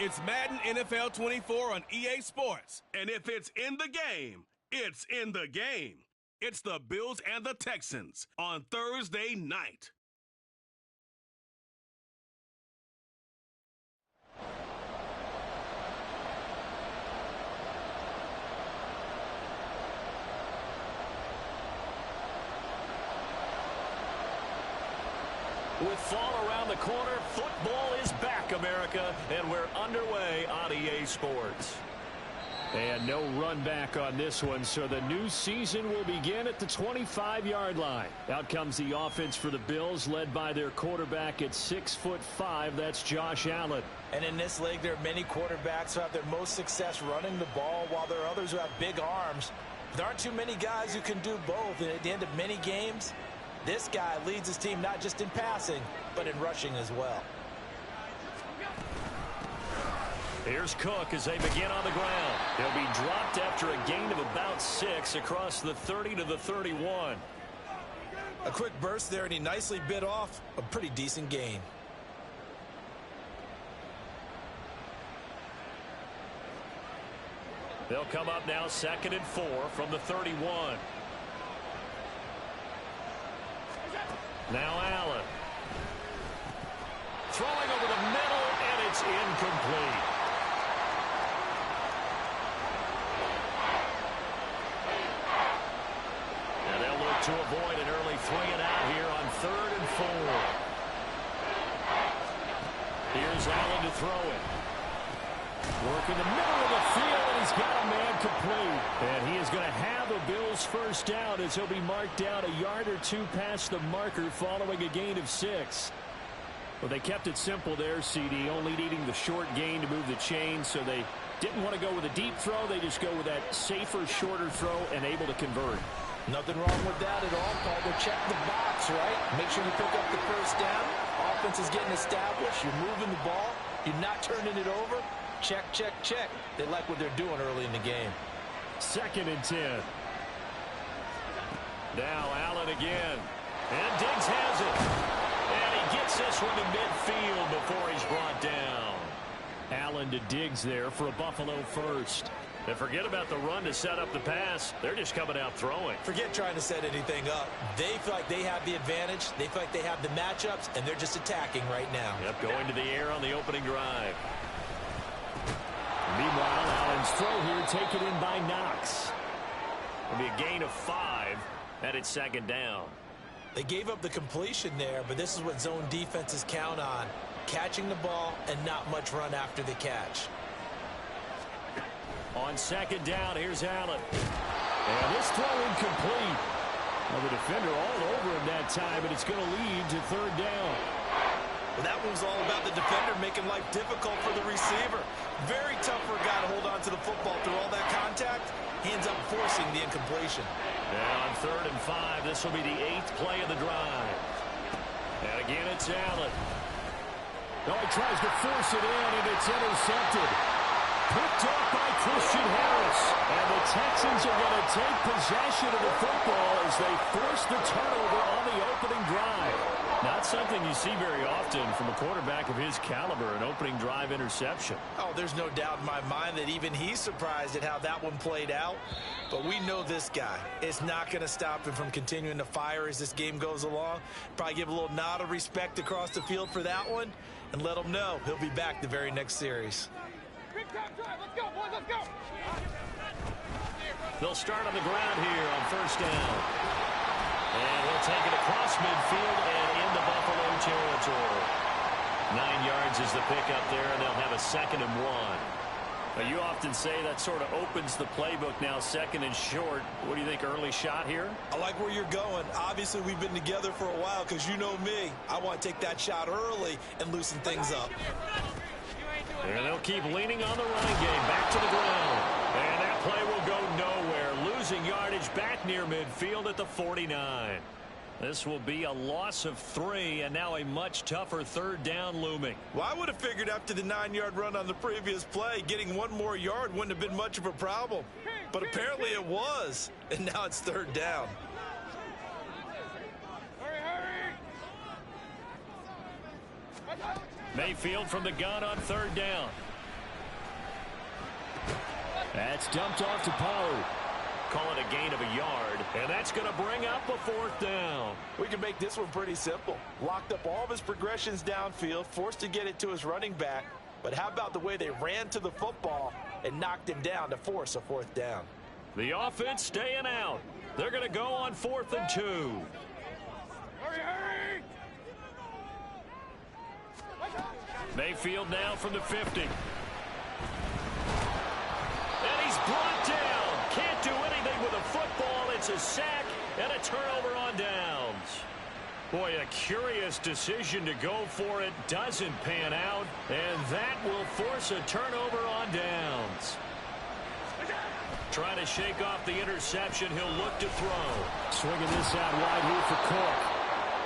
It's Madden NFL 24 on EA Sports. And if it's in the game, it's in the game. It's the Bills and the Texans on Thursday night. With fall around the corner, football is back, America, and we're underway on EA Sports. And no run back on this one, so the new season will begin at the 25-yard line. Out comes the offense for the Bills, led by their quarterback at 6'5". That's Josh Allen. And in this league, there are many quarterbacks who have their most success running the ball, while there are others who have big arms. There aren't too many guys who can do both, and at the end of many games, this guy leads his team not just in passing, but in rushing as well. Here's Cook as they begin on the ground. He'll be dropped after a gain of about 6 across the 30 to the 31. A quick burst there, and he nicely bit off a pretty decent gain. They'll come up now 2nd and 4 from the 31. Now Allen. Throwing over the middle, and it's incomplete. And they'll look to avoid an early 3-and-out here on 3rd and 4. Here's Allen to throw it. Working the middle of the field, and he's got a man complete. And he is going to have a Bills first down as he'll be marked down a yard or two past the marker following a gain of 6. Well, they kept it simple there, CD, only needing the short gain to move the chain, so they didn't want to go with a deep throw. They just go with that safer, shorter throw and able to convert. Nothing wrong with that at all, Paul. Go check the box, right? Make sure you pick up the first down. Offense is getting established. You're moving the ball. You're not turning it over. Check, check, check. They like what they're doing early in the game. 2nd and 10. Now Allen again. And Diggs has it. And he gets this one to midfield before he's brought down. Allen to Diggs there for a Buffalo first. And forget about the run to set up the pass. They're just coming out throwing. Forget trying to set anything up. They feel like they have the advantage. They feel like they have the matchups, and they're just attacking right now. Yep, going to the air on the opening drive. Meanwhile, Allen's throw here taken in by Knox. It'll be a gain of 5, and it's 2nd down. They gave up the completion there, but this is what zone defenses count on. Catching the ball and not much run after the catch. On 2nd down, here's Allen. And this throw incomplete. Well, the defender all over him that time, but it's going to lead to 3rd down. Well, that one's all about the defender making life difficult for the receiver. Very tough for a guy to hold on to the football through all that contact. He ends up forcing the incompletion. Now on 3rd and 5, this will be the 8th play of the drive. And again, it's Allen. Oh, he tries to force it in, and it's intercepted. Picked off by Christian Harris. And the Texans are going to take possession of the football as they force the turnover on the opening drive. Not something you see very often from a quarterback of his caliber, an opening drive interception. Oh, there's no doubt in my mind that even he's surprised at how that one played out. But we know this guy. It's not going to stop him from continuing to fire as this game goes along. Probably give a little nod of respect across the field for that one and let him know he'll be back the very next series. Big time drive. Let's go, boys. Let's go. They'll start on the ground here on 1st down. And he'll take it across midfield and into Buffalo territory. 9 yards is the pickup there, and they'll have a 2nd and 1. Now, you often say that sort of opens the playbook now, 2nd and short. What do you think, early shot here? I like where you're going. Obviously, we've been together for a while because you know me. I want to take that shot early and loosen things up. And they'll keep leaning on the running game. Back to the ground. And that play will go nowhere. Losing yardage back near midfield at the 49. This will be a loss of 3, and now a much tougher 3rd down looming. Well, I would have figured after the 9-yard run on the previous play, getting 1 more yard wouldn't have been much of a problem. But apparently it was, and now it's 3rd down. Mayfield from the gun on 3rd down. That's dumped off to Pollard. Call it a gain of a yard, and that's going to bring up a 4th down. We can make this one pretty simple. Locked up all of his progressions downfield, forced to get it to his running back. But how about the way they ran to the football and knocked him down to force a 4th down? The offense staying out. They're going to go on 4th and 2. Hurry, hurry! Mayfield now from the 50. And he's brought down. Can't do anything with a football. It's a sack and a turnover on downs. Boy, a curious decision to go for it. Doesn't pan out. And that will force a turnover on downs. Trying to shake off the interception. He'll look to throw. Swinging this out wide here for Cook.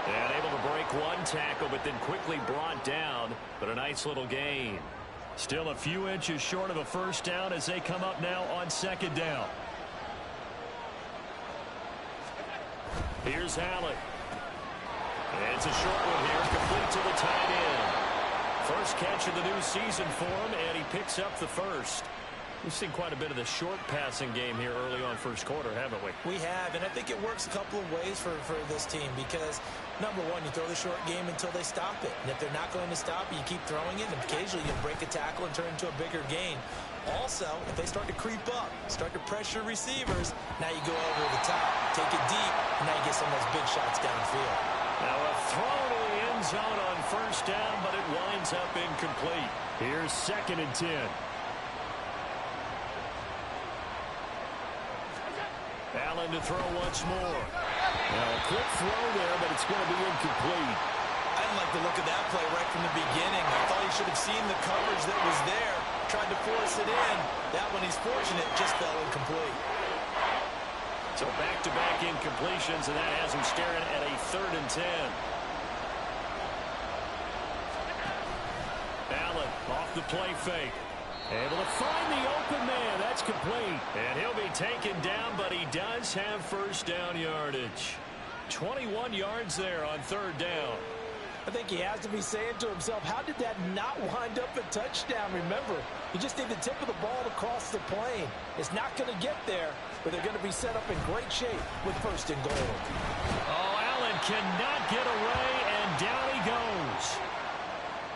And able to break one tackle, but then quickly brought down. But a nice little gain. Still a few inches short of a 1st down as they come up now on 2nd down. Here's Allen. It's a short one here, complete to the tight end. First catch of the new season for him, and he picks up the 1st. We've seen quite a bit of the short passing game here early on 1st quarter, haven't we? We have, and I think it works a couple of ways for this team because, number one, you throw the short game until they stop it. And if they're not going to stop it, you keep throwing it, and occasionally you break a tackle and turn it into a bigger gain. Also, if they start to creep up, start to pressure receivers, now you go over the top, take it deep, and now you get some of those big shots downfield. Now a throw to the end zone on 1st down, but it winds up incomplete. Here's 2nd and 10. Allen to throw once more. Now a quick throw there, but it's going to be incomplete. I didn't like the look of that play right from the beginning. I thought he should have seen the coverage that was there, tried to force it in. That one, he's fortunate, just fell incomplete. So back-to-back incompletions, and that has him staring at a 3rd and 10. Allen off the play fake. Able to find the open man. That's complete. And he'll be taken down, but he does have 1st down yardage. 21 yards there on 3rd down. I think he has to be saying to himself, how did that not wind up a touchdown? Remember, you just need the tip of the ball to cross the plane. It's not going to get there, but they're going to be set up in great shape with 1st and goal. Oh, Allen cannot get away, and down he goes.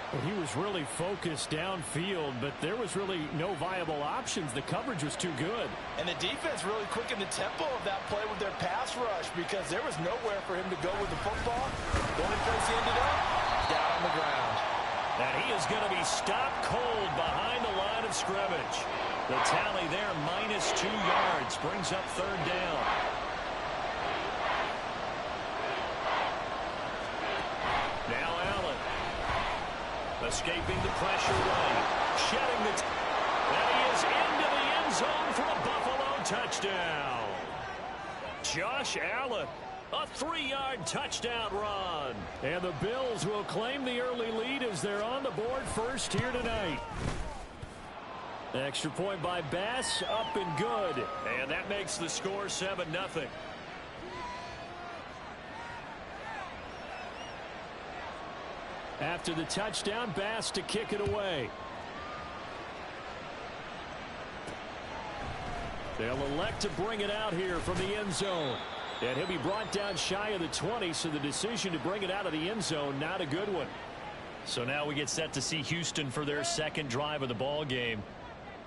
Well, he was really focused downfield, but there was really no viable options. The coverage was too good. And the defense really quickened the tempo of that play with their pass rush because there was nowhere for him to go with the football. The only place he ended up, down on the ground. And he is going to be stopped cold behind the line of scrimmage. The tally there, -2 yards, brings up 3rd down. Now Allen. Escaping the pressure right. Shedding the... And he is into the end zone for a Buffalo touchdown. Josh Allen. A 3-yard touchdown run. And the Bills will claim the early lead as they're on the board first here tonight. Extra point by Bass, up and good. And that makes the score 7-0. After the touchdown, Bass to kick it away. They'll elect to bring it out here from the end zone. And he'll be brought down shy of the 20, so the decision to bring it out of the end zone, not a good one. So now we get set to see Houston for their 2nd drive of the ball game.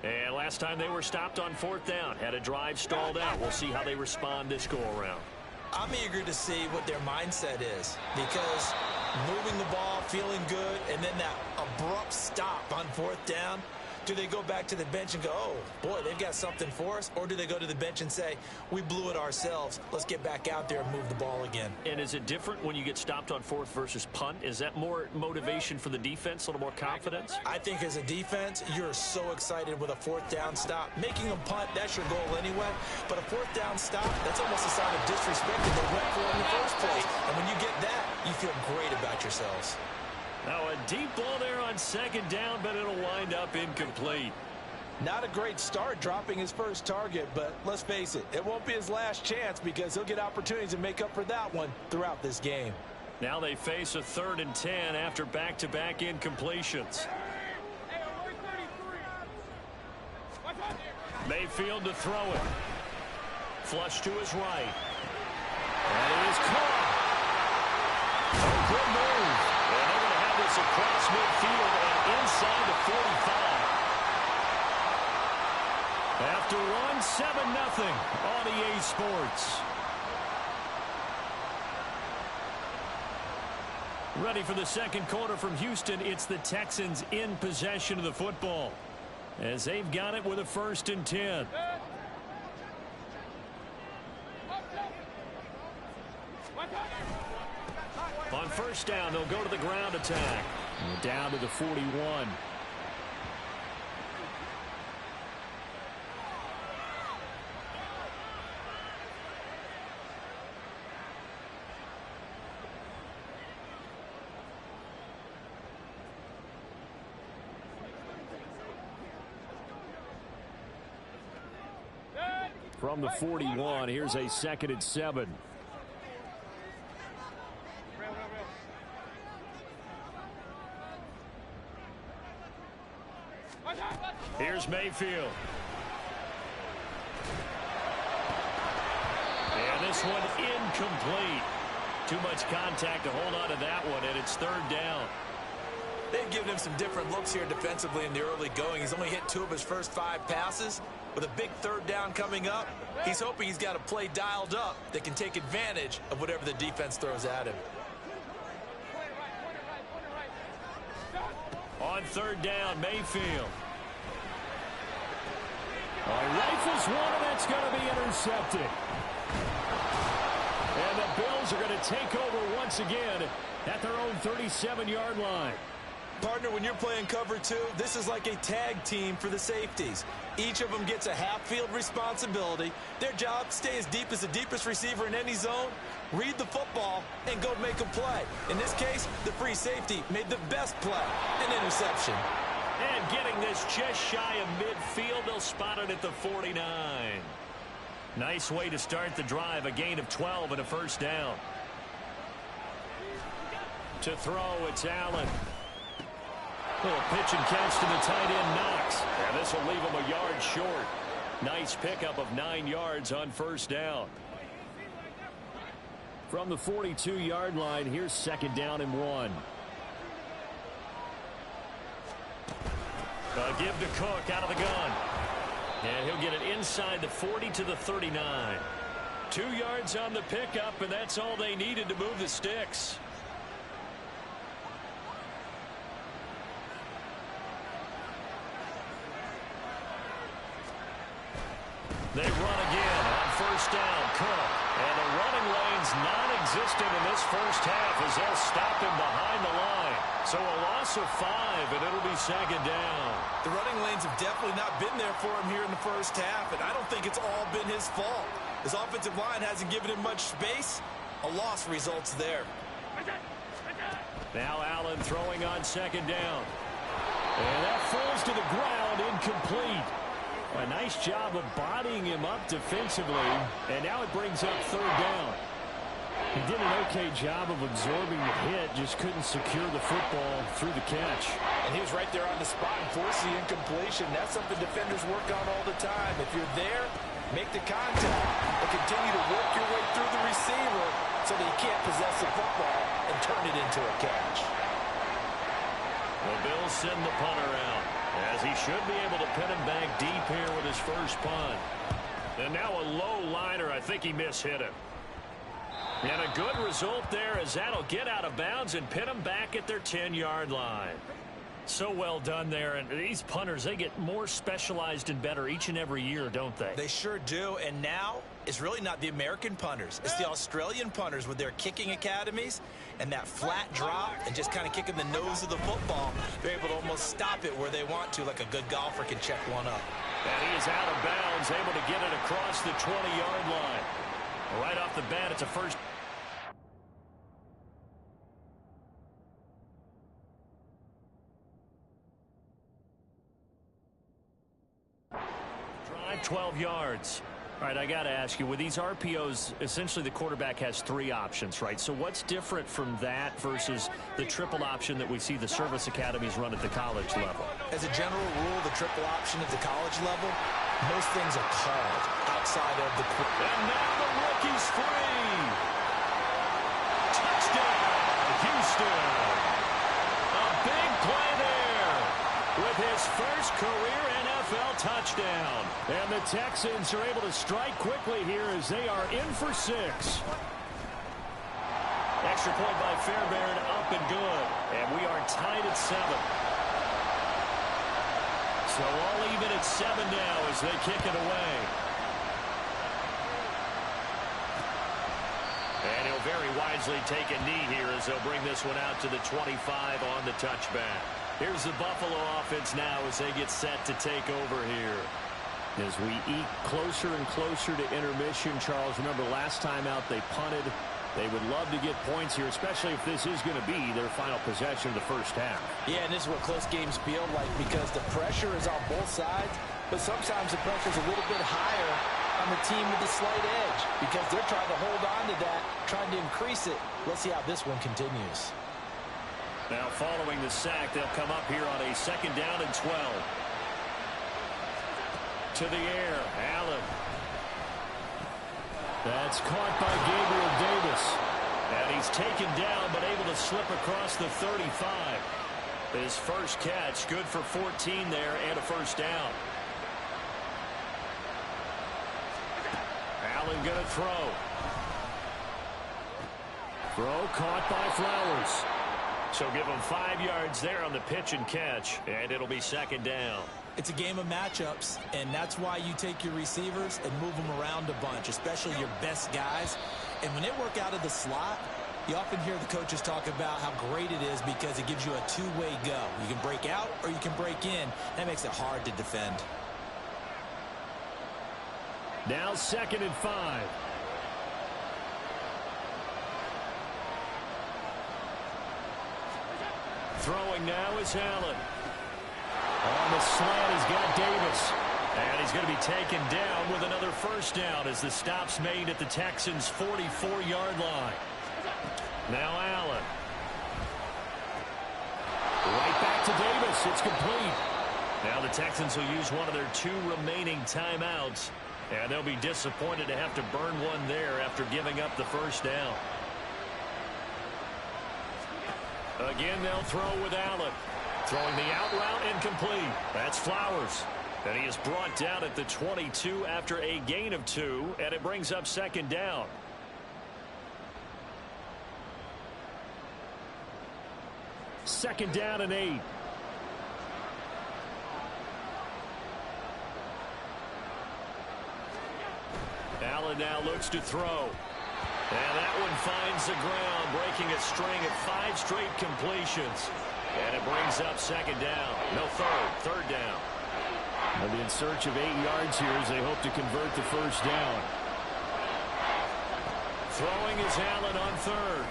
And last time they were stopped on 4th down, had a drive stalled out. We'll see how they respond this go-around. I'm eager to see what their mindset is because moving the ball, feeling good, and then that abrupt stop on 4th down, do they go back to the bench and go, oh, boy, they've got something for us? Or do they go to the bench and say, we blew it ourselves. Let's get back out there and move the ball again. And is it different when you get stopped on 4th versus punt? Is that more motivation for the defense, a little more confidence? I think as a defense, you're so excited with a 4th down stop. Making them punt, that's your goal anyway. But a 4th down stop, that's almost a sign of disrespect that they went for in the first place. And when you get that, you feel great about yourselves. Now a deep ball there on 2nd down, but it'll wind up incomplete. Not a great start dropping his first target, but let's face it, it won't be his last chance because he'll get opportunities to make up for that one throughout this game. Now they face a 3rd and 10 after back-to-back incompletions. Mayfield to throw it. Flush to his right. And it is caught. Oh, good move. And they're going to have this across midfield and inside the 45. After one, 7-0 on EA Sports. Ready for the second quarter from Houston. It's the Texans in possession of the football, as they've got it with a 1st and 10. On first down, they'll go to the ground attack. And down to the 41. From the 41, here's a 2nd and 7. Here's Mayfield. And this one incomplete. Too much contact to hold on to that one, and it's 3rd down. They've given him some different looks here defensively in the early going. He's only hit 2 of his first 5 passes. With a big 3rd down coming up, he's hoping he's got a play dialed up that can take advantage of whatever the defense throws at him. On 3rd down, Mayfield. Rifles one, and that's going to be intercepted. And the Bills are going to take over once again at their own 37-yard line. Partner, when you're playing cover 2, this is like a tag team for the safeties. Each of them gets a half-field responsibility. Their job, stay as deep as the deepest receiver in any zone, read the football, and go make a play. In this case, the free safety made the best play, an interception. And getting this just shy of midfield, they'll spot it at the 49. Nice way to start the drive, a gain of 12 and a 1st down. To throw, it's Allen. Little pitch and catch to the tight end, Knox. And this will leave him a yard short. Nice pickup of 9 yards on 1st down. From the 42-yard line, here's 2nd down and 1. Give to Cook out of the gun. And he'll get it inside the 40 to the 39. 2 yards on the pickup, and that's all they needed to move the sticks. They run again on 1st down, Cook. And the running lane's non-existent in this 1st half as they'll stop him behind the line. So a loss of 5, and it'll be 2nd down. The running lanes have definitely not been there for him here in the 1st half, and I don't think it's all been his fault. His offensive line hasn't given him much space. A loss results there. Now Allen throwing on 2nd down. And that falls to the ground, incomplete. A nice job of bodying him up defensively, and now it brings up 3rd down. He did an okay job of absorbing the hit, just couldn't secure the football through the catch. And he was right there on the spot and forced the incompletion. That's something defenders work on all the time. If you're there, make the contact, but continue to work your way through the receiver so that you can't possess the football and turn it into a catch. The Bills send the punter out, as he should be able to pin him back deep here with his 1st punt. And now a low liner. I think he mishit him. And a good result there, as that'll get out of bounds and pin them back at their 10-yard line. So well done there. And these punters, they get more specialized and better each and every year, don't they? They sure do. And now it's really not the American punters. It's the Australian punters with their kicking academies and that flat drop and just kind of kicking the nose of the football. They're able to almost stop it where they want to, like a good golfer can check one up. And he is out of bounds, able to get it across the 20-yard line. Right off the bat, it's a 1st. Drive 12 yards. All right, I got to ask you, with these RPOs, essentially the quarterback has 3 options, right? So what's different from that versus the triple option that we see the service academies run at the college level? As a general rule, the triple option at the college level Most things are called outside of the court. And now the rookie's free. Touchdown, Houston. A big play there with his first career NFL touchdown. And the Texans are able to strike quickly here as they are in for 6. Extra point by Fairbairn, up and good. And we are tied at 7. So all even at 7 now as they kick it away. And he'll very wisely take a knee here as they'll bring this one out to the 25 on the touchback. Here's the Buffalo offense now as they get set to take over here. As we eke closer and closer to intermission, Charles, remember last time out they punted. They would love to get points here, especially if this is going to be their final possession of the first half. Yeah, and this is what close games feel like because the pressure is on both sides, but sometimes the pressure is a little bit higher on the team with the slight edge because they're trying to hold on to that, trying to increase it. Let's see how this one continues. Now following the sack, they'll come up here on a 2nd down and 12. To the air, Allen. That's caught by Gabriel Davis. And he's taken down but able to slip across the 35. His first catch, good for 14 there and a first down. Allen going to throw. Throw caught by Flowers. So give him 5 yards there on the pitch and catch, and it'll be 2nd down. It's a game of matchups, and that's why you take your receivers and move them around a bunch, especially your best guys. And when they work out of the slot, you often hear the coaches talk about how great it is because it gives you a two-way go. You can break out or you can break in. That makes it hard to defend. Now 2nd and 5. Throwing now is Allen. On the slant, he's got Davis. And he's going to be taken down with another first down as the stop's made at the Texans' 44-yard line. Now Allen. Right back to Davis. It's complete. Now the Texans will use one of their 2 remaining timeouts. And they'll be disappointed to have to burn one there after giving up the first down. Again, they'll throw with Allen. Throwing the out route incomplete. That's Flowers. And he is brought down at the 22 after a gain of 2, and it brings up 2nd down. Second down and 8. Allen now looks to throw. And that one finds the ground, breaking a string of 5 straight completions. And it brings up 2nd down. No, third down. They'll be in search of 8 yards here as they hope to convert the first down. Throwing is Allen on 3rd.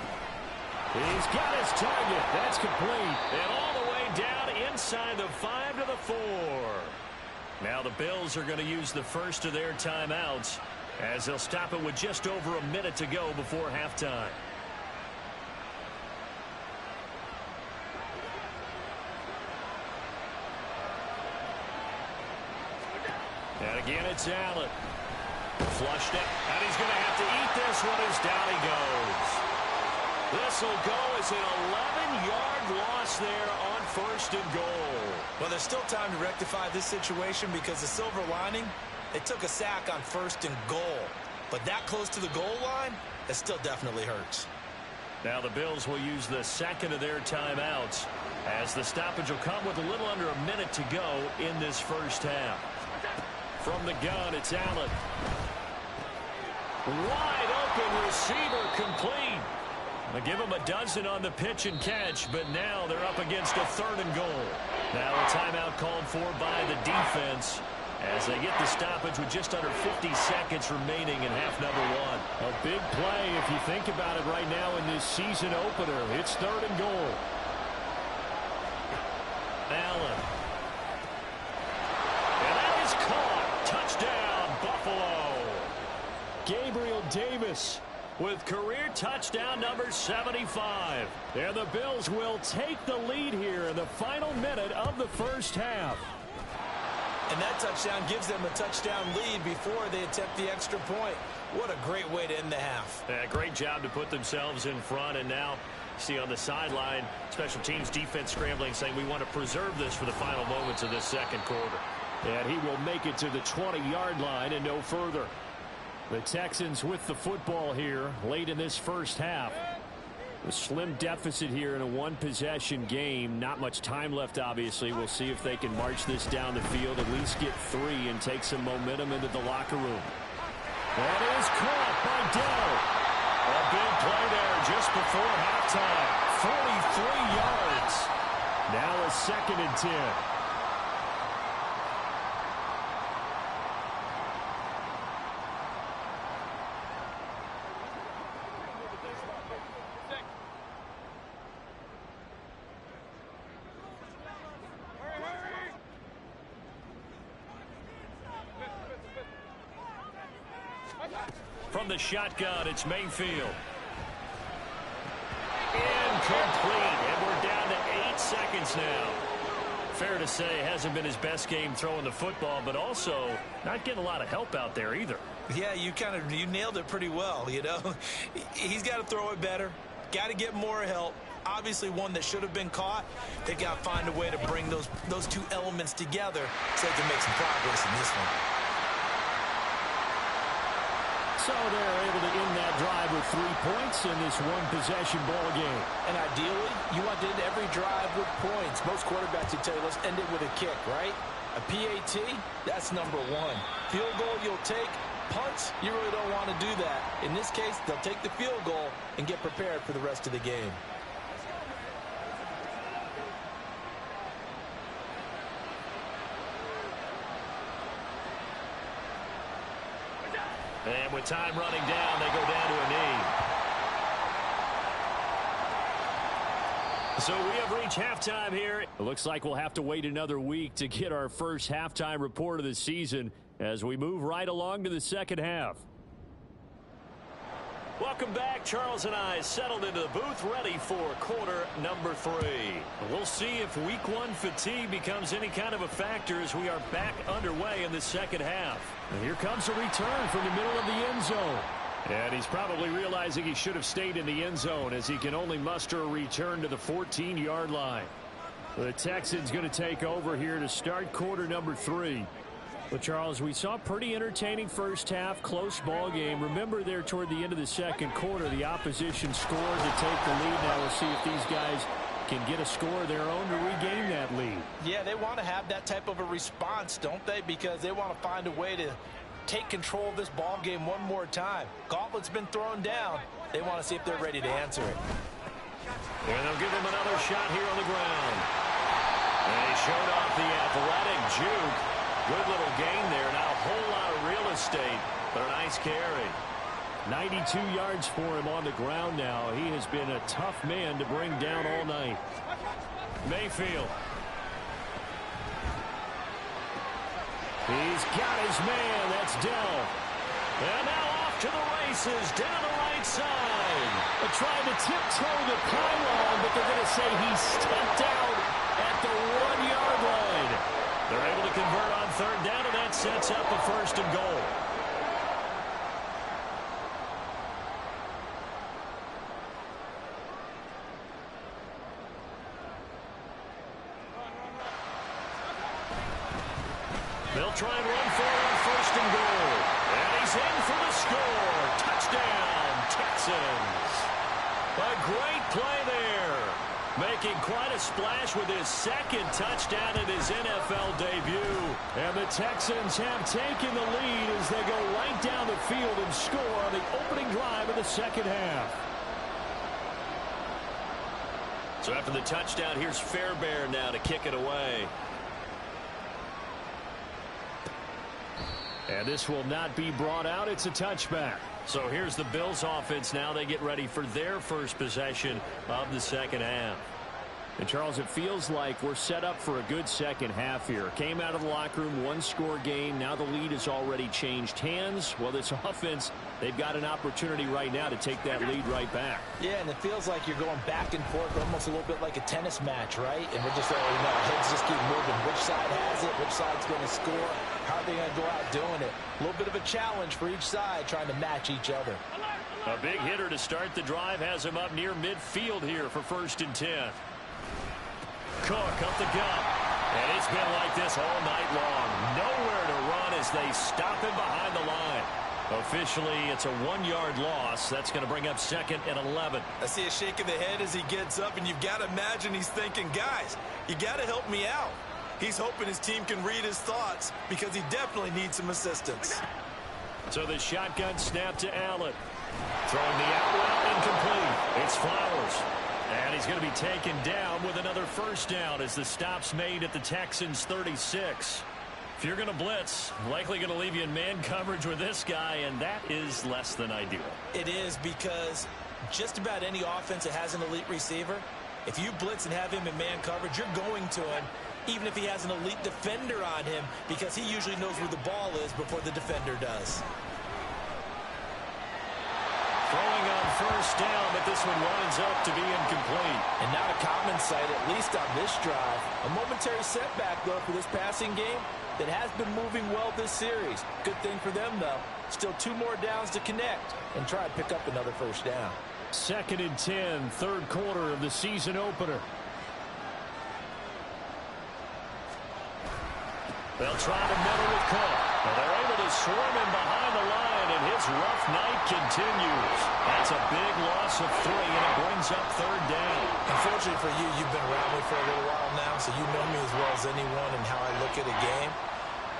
He's got his target. That's complete. And all the way down inside the 5 to the 4. Now the Bills are going to use the first of their timeouts as they'll stop it with just over a minute to go before halftime. And again, it's Allen. Flushed it, and he's going to have to eat this one as down he goes. This will go as an 11-yard loss there on 1st and goal. Well, there's still time to rectify this situation because the silver lining, it took a sack on 1st and goal. But that close to the goal line, it still definitely hurts. Now the Bills will use the 2nd of their timeouts as the stoppage will come with a little under a minute to go in this first half. From the gun, it's Allen. Wide open receiver complete. They give him a dozen on the pitch and catch, but now they're up against a 3rd and goal. Now a timeout called for by the defense as they get the stoppage with just under 50 seconds remaining in half number 1. A big play if you think about it right now in this season opener. It's 3rd and goal. Allen. And that is caught. Touchdown, Buffalo. Gabriel Davis with career touchdown number 75. And the Bills will take the lead here in the final minute of the first half. And that touchdown gives them a touchdown lead before they attempt the extra point. What a great way to end the half. Yeah, great job to put themselves in front. And now, see on the sideline, special teams defense scrambling, saying we want to preserve this for the final moments of this second quarter. And he will make it to the 20-yard line and no further. The Texans with the football here late in this first half. A slim deficit here in a one-possession game. Not much time left, obviously. We'll see if they can march this down the field, at least get 3 and take some momentum into the locker room. That is caught by Dell. A big play there just before halftime. 43 yards. Now a 2nd and 10. From the shotgun, it's Mayfield. Incomplete, and we're down to 8 seconds now. Fair to say, hasn't been his best game throwing the football, but also not getting a lot of help out there either. Yeah, you nailed it pretty well, you know. He's got to throw it better, got to get more help. Obviously one that should have been caught. They've got to find a way to bring those two elements together so they can make some progress in this one. So they're able to end that drive with 3 points in this one-possession ball game. And ideally, you want to end every drive with points. Most quarterbacks would tell you, let's end it with a kick, right? A PAT, that's number 1. Field goal you'll take. Punts, you really don't want to do that. In this case, they'll take the field goal and get prepared for the rest of the game. And with time running down, they go down to a knee. So we have reached halftime here. It looks like we'll have to wait another week to get our first halftime report of the season as we move right along to the second half. Welcome back. Charles and I settled into the booth, ready for quarter number 3. We'll see if week 1 fatigue becomes any kind of a factor as we are back underway in the second half. And here comes a return from the middle of the end zone. And he's probably realizing he should have stayed in the end zone as he can only muster a return to the 14-yard line. The Texans going to take over here to start quarter number 3. But, Charles, we saw a pretty entertaining first half, close ball game. Remember there toward the end of the second quarter, the opposition scored to take the lead. Now we'll see if these guys can get a score of their own to regain that lead. Yeah, they want to have that type of a response, don't they? Because they want to find a way to take control of this ball game one more time. Gauntlet's been thrown down. They want to see if they're ready to answer it. And they'll give him another shot here on the ground. And he showed off the athletic juke. Good little gain there. Not a whole lot of real estate, but a nice carry. 92 yards for him on the ground now. He has been a tough man to bring down all night. Mayfield. He's got his man. That's Dell. And now off to the races down the right side. They're trying to tiptoe the pylon, but they're going to say he stepped out at the 1-yard line. They're able to convert on third down, and that sets up a 1st and goal. They'll try and run for it on 1st and goal. And he's in for the score. Touchdown, Texans. A great play there. Making quite a splash with his 2nd touchdown in his NFL debut. And the Texans have taken the lead as they go right down the field and score on the opening drive of the second half. So after the touchdown, here's Fairbairn now to kick it away. And this will not be brought out. It's a touchback. So here's the Bills offense now. They get ready for their first possession of the second half. And, Charles, it feels like we're set up for a good second half here. Came out of the locker room, one-score game. Now the lead has already changed hands. Well, this offense, they've got an opportunity right now to take that lead right back. Yeah, and it feels like you're going back and forth, almost a little bit like a tennis match, right? And we're just letting you know, heads just keep moving. Which side has it? Which side's going to score? How are they going to go out doing it? A little bit of a challenge for each side, trying to match each other. A big hitter to start the drive has him up near midfield here for 1st and 10. Cook up the gut. And it's been like this all night long. Nowhere to run as they stop him behind the line. Officially, it's a 1-yard loss. That's going to bring up 2nd and 11. I see a shake of the head as he gets up, and you've got to imagine he's thinking, guys, you got to help me out. He's hoping his team can read his thoughts because he definitely needs some assistance. So the shotgun snap to Allen. Throwing the out route incomplete. It's Flowers. And he's going to be taken down with another 1st down as the stop's made at the Texans' 36. If you're going to blitz, likely going to leave you in man coverage with this guy, and that is less than ideal. It is, because just about any offense that has an elite receiver, if you blitz and have him in man coverage, you're going to him, even if he has an elite defender on him, because he usually knows where the ball is before the defender does. Throwing on 1st down, but this one winds up to be incomplete. And not a common sight, at least on this drive. A momentary setback, though, for this passing game that has been moving well this series. Good thing for them, though. Still 2 more downs to connect and try to pick up another 1st down. 2nd and 10, 3rd quarter of the season opener. They'll try to middle with Cook. Well, they're able to swarm him behind the line, and his rough night continues. That's a big loss of 3, and it brings up 3rd down. Unfortunately for you, you've been around me for a little while now, so you know me as well as anyone and how I look at a game.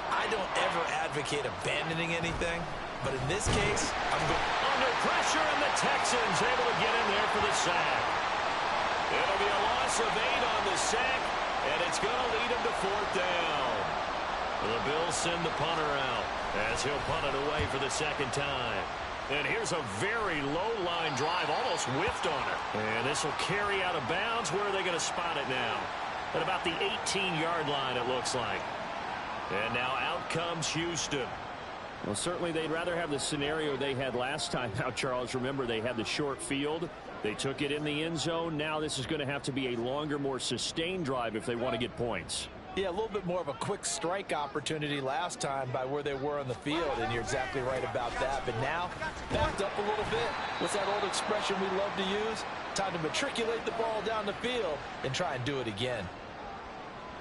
I don't ever advocate abandoning anything, but in this case, I'm going under pressure, and the Texans able to get in there for the sack. It'll be a loss of 8 on the sack, and it's going to lead him to 4th down. The Bills send the punter out as he'll punt it away for the 2nd time. And here's a very low line drive, almost whiffed on it. And this will carry out of bounds. Where are they going to spot it now? At about the 18-yard line, it looks like. And now out comes Houston. Well, certainly they'd rather have the scenario they had last time out, Charles. Remember, they had the short field. They took it in the end zone. Now this is going to have to be a longer, more sustained drive if they want to get points. Yeah, a little bit more of a quick strike opportunity last time by where they were on the field, and you're exactly right about that. But now, backed up a little bit. What's that old expression we love to use? Time to matriculate the ball down the field and try and do it again.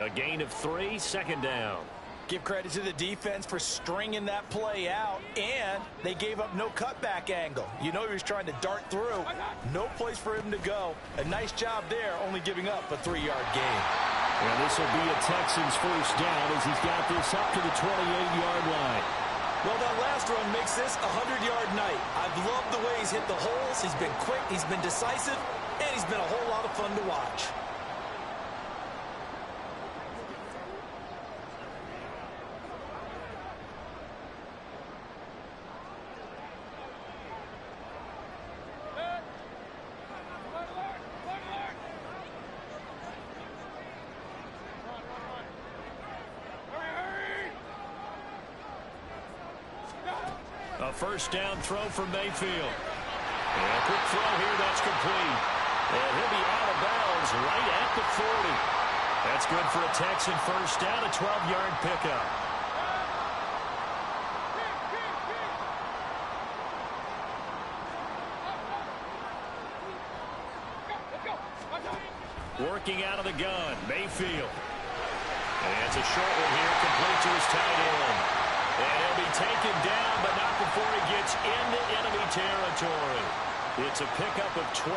A gain of 3, 2nd down. Give credit to the defense for stringing that play out, and they gave up no cutback angle. You know he was trying to dart through. No place for him to go. A nice job there, only giving up a 3-yard gain. And this will be a Texans 1st down as he's got this up to the 28-yard line. Well, that last run makes this a 100-yard night. I've loved the way he's hit the holes. He's been quick, he's been decisive, and he's been a whole lot of fun to watch. A 1st down throw from Mayfield. And a quick throw here, that's complete. And he'll be out of bounds right at the 40. That's good for a Texan 1st down, a 12-yard pickup. Working out of the gun, Mayfield. And it's a short one here, complete to his tight end. And he'll be taken down, but not before he gets into enemy territory. It's a pickup of 12.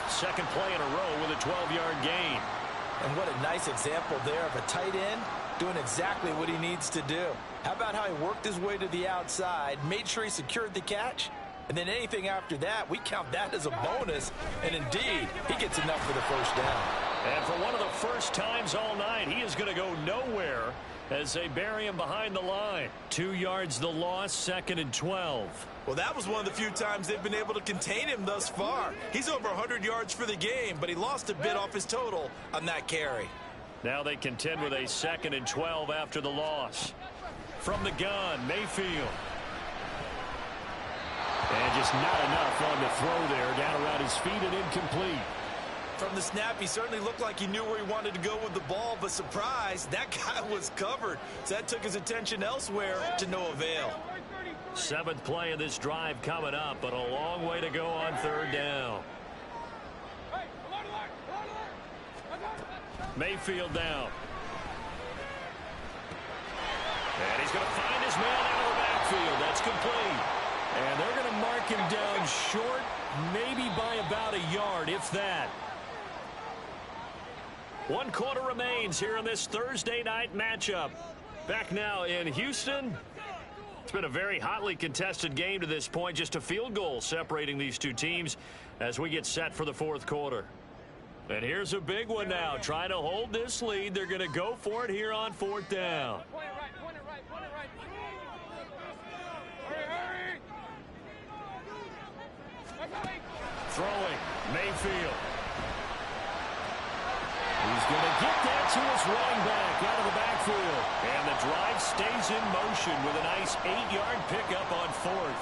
2nd play in a row with a 12-yard gain. And what a nice example there of a tight end doing exactly what he needs to do. How about how he worked his way to the outside, made sure he secured the catch, and then anything after that, we count that as a bonus. And indeed, he gets enough for the 1st down. And for one of the first times all night, he is going to go nowhere as they bury him behind the line. 2 yards the loss, 2nd and 12. Well, that was one of the few times they've been able to contain him thus far. He's over 100 yards for the game, but he lost a bit off his total on that carry. Now they contend with a 2nd and 12 after the loss. From the gun, Mayfield. And just not enough on the throw there, down around his feet and incomplete. From the snap, he certainly looked like he knew where he wanted to go with the ball, but surprise, that guy was covered. So that took his attention elsewhere to no avail. 7th play of this drive coming up, but a long way to go on 3rd down. Mayfield down. And he's going to find his man out of the backfield. That's complete. And they're going to mark him down short, maybe by about a yard, if that. 1 quarter remains here in this Thursday night matchup. Back now in Houston. It's been a very hotly contested game to this point. Just a field goal separating these two teams as we get set for the 4th quarter. And here's a big one now. Trying to hold this lead. They're going to go for it here on 4th down. Throwing, Mayfield. He's going to get that to his running back out of the backfield. And the drive stays in motion with a nice 8-yard pickup on 4th.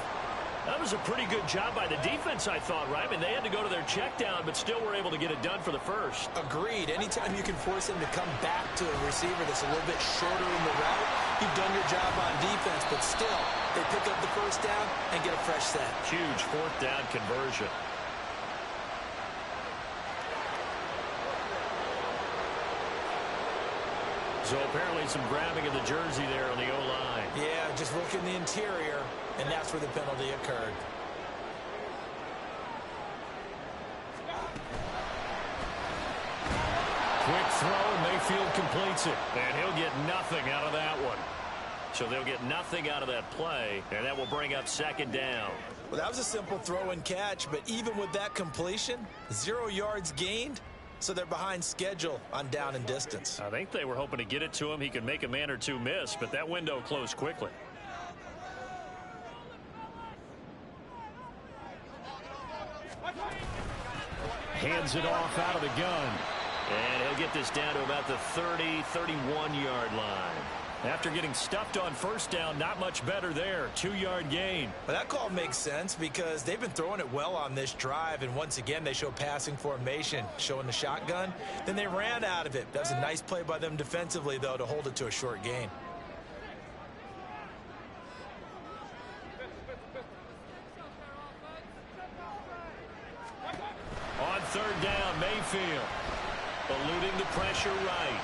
That was a pretty good job by the defense, I thought, right? I mean, they had to go to their check down, but still were able to get it done for the first. Agreed. Anytime you can force him to come back to a receiver that's a little bit shorter in the route, you've done your job on defense, but still, they pick up the 1st down and get a fresh set. Huge 4th down conversion. So apparently some grabbing of the jersey there on the O-line. Yeah, just look in the interior, and that's where the penalty occurred. Quick throw, and Mayfield completes it. And he'll get nothing out of that one. So they'll get nothing out of that play, and that will bring up 2nd down. Well, that was a simple throw and catch, but even with that completion, 0 yards gained. So they're behind schedule on down and distance. I think they were hoping to get it to him. He could make a man or two miss, but that window closed quickly. Hands it off out of the gun. And he'll get this down to about the 30, 31-yard line. After getting stuffed on 1st down, not much better there. 2-yard gain. Well, that call makes sense because they've been throwing it well on this drive, and once again they show passing formation, showing the shotgun. Then they ran out of it. That was a nice play by them defensively, though, to hold it to a short gain. On 3rd down, Mayfield eluding the pressure right.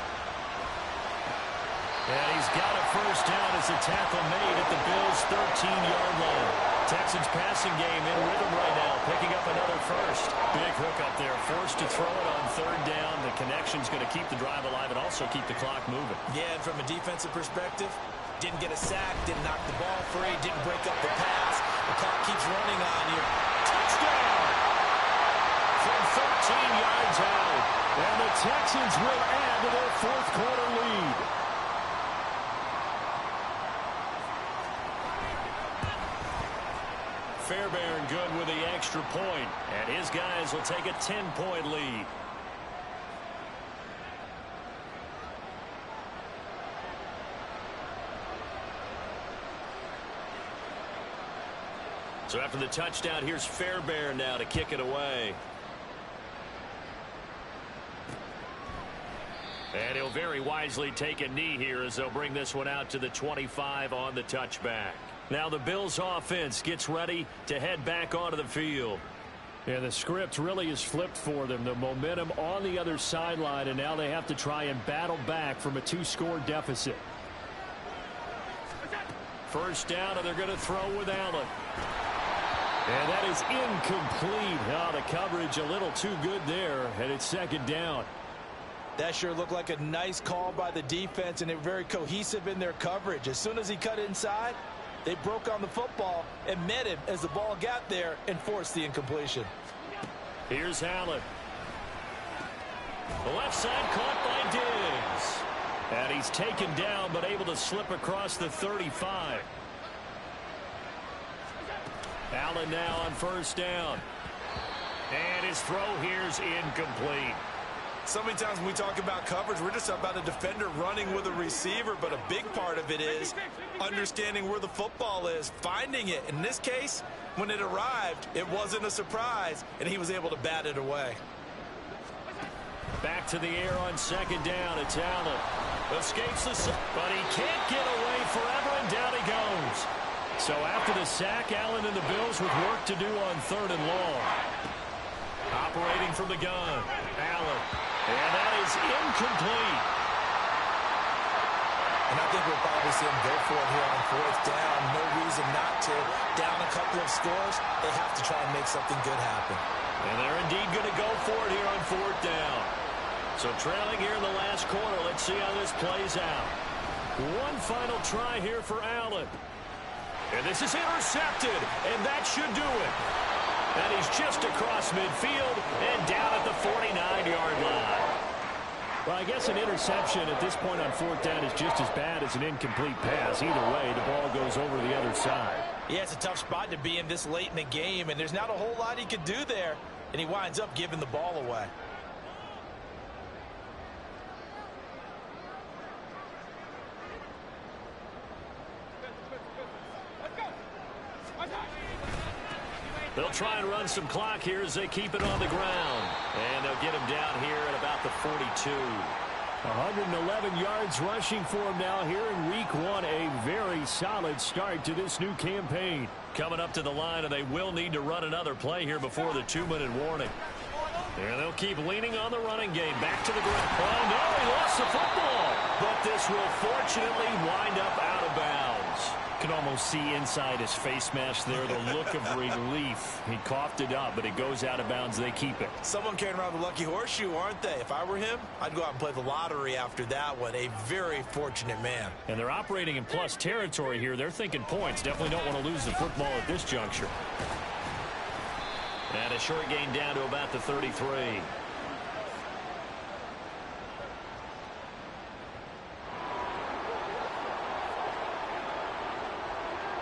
And he's got a 1st down as a tackle made at the Bills' 13-yard line. Texans passing game in rhythm right now, picking up another 1st. Big hook up there, forced to throw it on 3rd down. The connection's going to keep the drive alive and also keep the clock moving. Yeah, and from a defensive perspective, didn't get a sack, didn't knock the ball free, didn't break up the pass. The clock keeps running on you. Touchdown! From 13 yards out. And the Texans will add to their 4th quarter lead. Fairbairn good with the extra point, and his guys will take a 10-point lead. So after the touchdown, here's Fairbairn now to kick it away. And he'll very wisely take a knee here as they'll bring this one out to the 25 on the touchback. Now the Bills offense gets ready to head back onto the field. And the script really is flipped for them. The momentum on the other sideline, and now they have to try and battle back from a 2-score deficit. 1st down, and they're going to throw with Allen. And that is incomplete. Oh, the coverage a little too good there, and it's 2nd down. That sure looked like a nice call by the defense, and they're very cohesive in their coverage. As soon as he cut inside, they broke on the football and met him as the ball got there and forced the incompletion. Here's Allen. The left side caught by Diggs. And he's taken down but able to slip across the 35. Allen now on first down. And his throw here's incomplete. So many times when we talk about coverage, we're just about a defender running with a receiver, but a big part of it is understanding where the football is, finding it. In this case, when it arrived, it wasn't a surprise, and he was able to bat it away. Back to the air on second down. It's Allen. Escapes the sack, but he can't get away forever, and down he goes. So after the sack, Allen and the Bills with work to do on third and long. Operating from the gun, Allen. And that is incomplete. And I think we'll probably see him go for it here on fourth down. No reason not to. Down a couple of scores, they have to try and make something good happen. And they're indeed going to go for it here on fourth down. So trailing here in the last quarter. Let's see how this plays out. One final try here for Allen. And this is intercepted. And that should do it. And he's just across midfield and down at the 49-yard line. Well, I guess an interception at this point on fourth down is just as bad as an incomplete pass. Either way, the ball goes over the other side. Yeah, it's a tough spot to be in this late in the game, and there's not a whole lot he could do there, and he winds up giving the ball away. They'll try and run some clock here as they keep it on the ground. And they'll get him down here at about the 42. 111 yards rushing for him now here in week one. A very solid start to this new campaign. Coming up to the line, and they will need to run another play here before the 2-minute warning. And they'll keep leaning on the running game. Back to the ground. Oh, no, he lost the football. But this will fortunately wind up out of bounds. You can almost see inside his face mask there the look of relief. He coughed it up, but it goes out of bounds. They keep it. Someone carrying around the lucky horseshoe, aren't they? If I were him, I'd go out and play the lottery after that one. A very fortunate man. And they're operating in plus territory here. They're thinking points. Definitely don't want to lose the football at this juncture. And a short gain down to about the 33.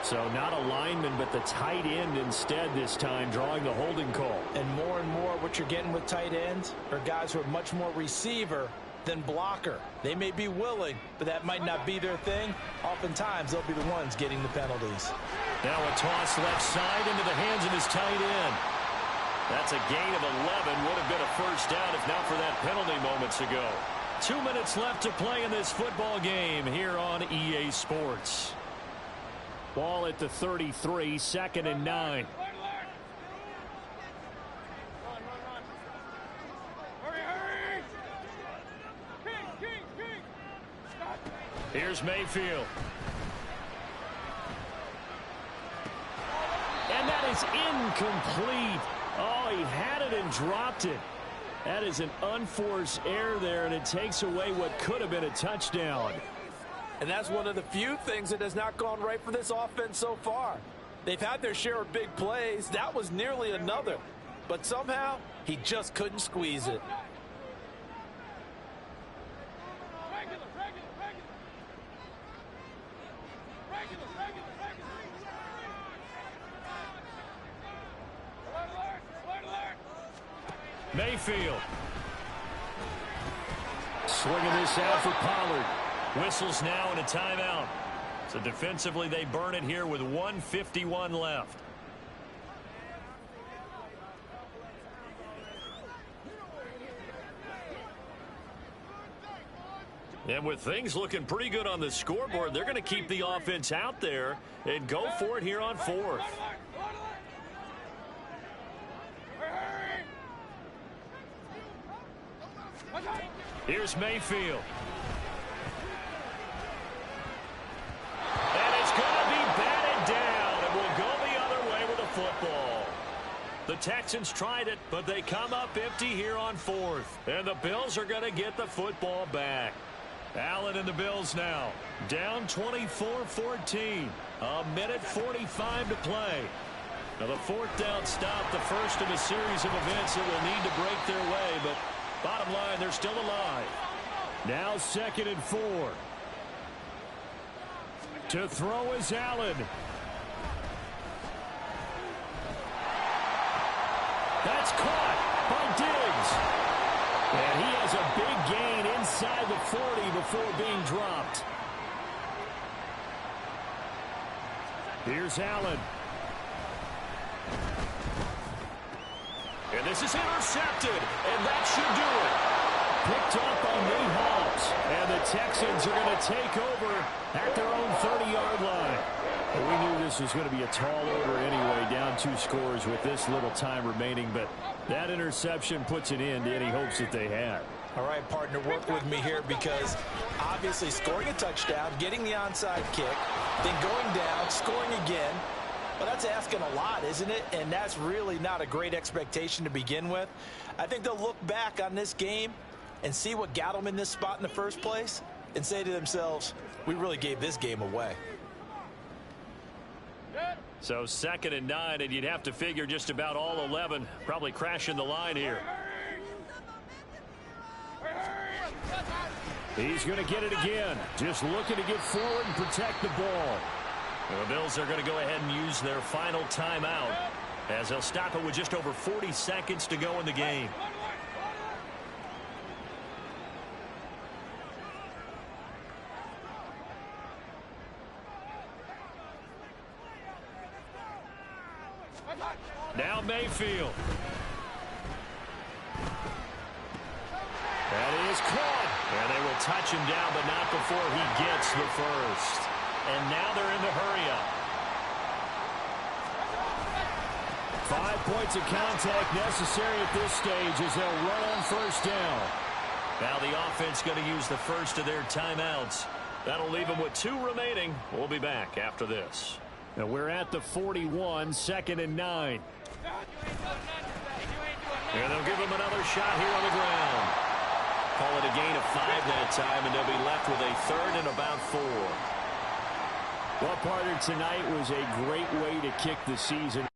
So not a lineman, but the tight end instead this time, drawing the holding call. And more what you're getting with tight ends are guys who are much more receiver than blocker. They may be willing, but that might not be their thing. Oftentimes, they'll be the ones getting the penalties. Now a toss left side into the hands of his tight end. That's a gain of 11. Would have been a first down if not for that penalty moments ago. 2 minutes left to play in this football game here on EA Sports. Ball at the 33, 2nd and 9. Here's Mayfield. And that is incomplete. Oh, he had it and dropped it. That is an unforced error there, and it takes away what could have been a touchdown. And that's one of the few things that has not gone right for this offense so far. They've had their share of big plays. That was nearly another. But somehow, he just couldn't squeeze it. Mayfield. Swinging this out for Pollard. Whistles now and a timeout. So defensively they burn it here with 1:51 left. And with things looking pretty good on the scoreboard, they're going to keep the offense out there and go for it here on fourth. Here's Mayfield. And it's going to be batted down. It will go the other way with the football. The Texans tried it, but they come up empty here on fourth. And the Bills are going to get the football back. Allen and the Bills now. Down 24-14. A minute 45 to play. Now the fourth down stop, the first of a series of events that will need to break their way, but Bottom line, they're still alive. Now 2nd and 4. To throw is Allen. That's caught by Diggs. And he has a big gain inside the 40 before being dropped. Here's Allen. And this is intercepted, and that should do it. Picked up by Nate Hobbs, and the Texans are going to take over at their own 30-yard line. Well, we knew this was going to be a tall order anyway, down 2 scores with this little time remaining, but that interception puts an end to any hopes that they had. All right, partner, work with me here because obviously scoring a touchdown, getting the onside kick, then going down, scoring again, well, that's asking a lot, isn't it? And that's really not a great expectation to begin with. I think they'll look back on this game and see what got them in this spot in the first place and say to themselves, we really gave this game away. So 2nd and 9, and you'd have to figure just about all 11 probably crashing the line here. He's going to get it again. Just looking to get forward and protect the ball. And the Bills are going to go ahead and use their final timeout as they'll stop it with just over 40 seconds to go in the game. Now Mayfield. That is caught. And they will touch him down, but not before he gets the first. And now they're in the hurry-up. 5 points of contact necessary at this stage as they'll run on first down. Now the offense going to use the first of their timeouts. That'll leave them with 2 remaining. We'll be back after this. Now we're at the 41, 2nd and 9. And they'll give him another shot here on the ground. Call it a gain of 5 that time, and they'll be left with a 3rd and about 4. Well, partner, tonight was a great way to kick the season.